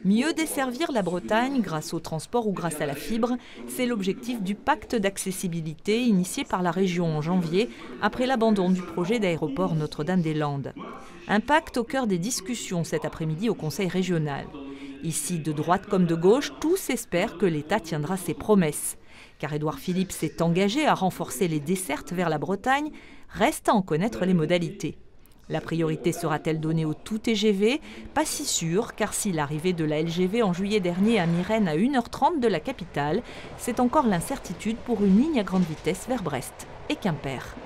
Mieux desservir la Bretagne grâce au transport ou grâce à la fibre, c'est l'objectif du pacte d'accessibilité initié par la région en janvier après l'abandon du projet d'aéroport Notre-Dame-des-Landes. Un pacte au cœur des discussions cet après-midi au Conseil régional. Ici, de droite comme de gauche, tous espèrent que l'État tiendra ses promesses. Car Édouard Philippe s'est engagé à renforcer les dessertes vers la Bretagne, reste à en connaître les modalités. La priorité sera-t-elle donnée au tout TGV? Pas si sûr, car si l'arrivée de la LGV en juillet dernier à Myrène à 1h30 de la capitale, c'est encore l'incertitude pour une ligne à grande vitesse vers Brest et Quimper.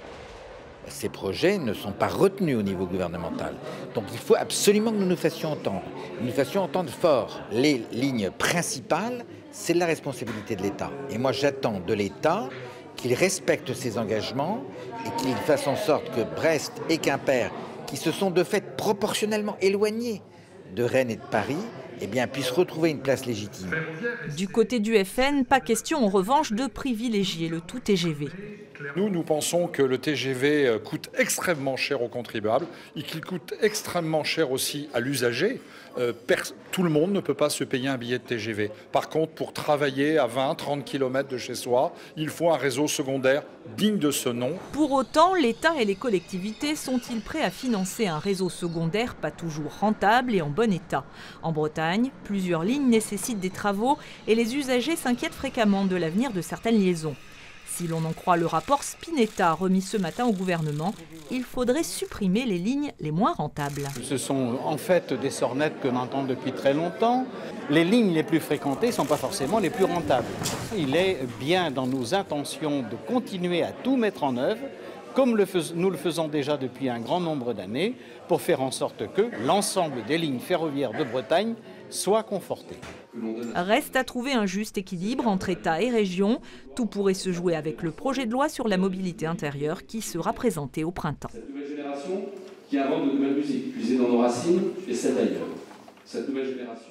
Ces projets ne sont pas retenus au niveau gouvernemental. Donc il faut absolument que nous nous fassions entendre. Nous fassions entendre fort. Les lignes principales, c'est la responsabilité de l'État. Et moi j'attends de l'État qu'il respecte ses engagements et qu'il fasse en sorte que Brest et Quimper, qui se sont de fait proportionnellement éloignés de Rennes et de Paris, puissent retrouver une place légitime. Du côté du FN, pas question en revanche de privilégier le tout TGV. Nous pensons que le TGV coûte extrêmement cher aux contribuables et qu'il coûte extrêmement cher aussi à l'usager. Tout le monde ne peut pas se payer un billet de TGV. Par contre, pour travailler à 20-30 km de chez soi, il faut un réseau secondaire digne de ce nom. Pour autant, l'État et les collectivités sont-ils prêts à financer un réseau secondaire pas toujours rentable et en bon état? En Bretagne, plusieurs lignes nécessitent des travaux et les usagers s'inquiètent fréquemment de l'avenir de certaines liaisons. Si l'on en croit le rapport Spinetta remis ce matin au gouvernement, il faudrait supprimer les lignes les moins rentables. Ce sont en fait des sornettes que l'on entend depuis très longtemps. Les lignes les plus fréquentées ne sont pas forcément les plus rentables. Il est bien dans nos intentions de continuer à tout mettre en œuvre, comme nous le faisons déjà depuis un grand nombre d'années, pour faire en sorte que l'ensemble des lignes ferroviaires de Bretagne soient confortées. Reste à trouver un juste équilibre entre État et région. Tout pourrait se jouer avec le projet de loi sur la mobilité intérieure qui sera présenté au printemps. Cette nouvelle génération qui invente de nouvelles musiques, puisée dans nos racines et celle d'ailleurs. Cette nouvelle génération...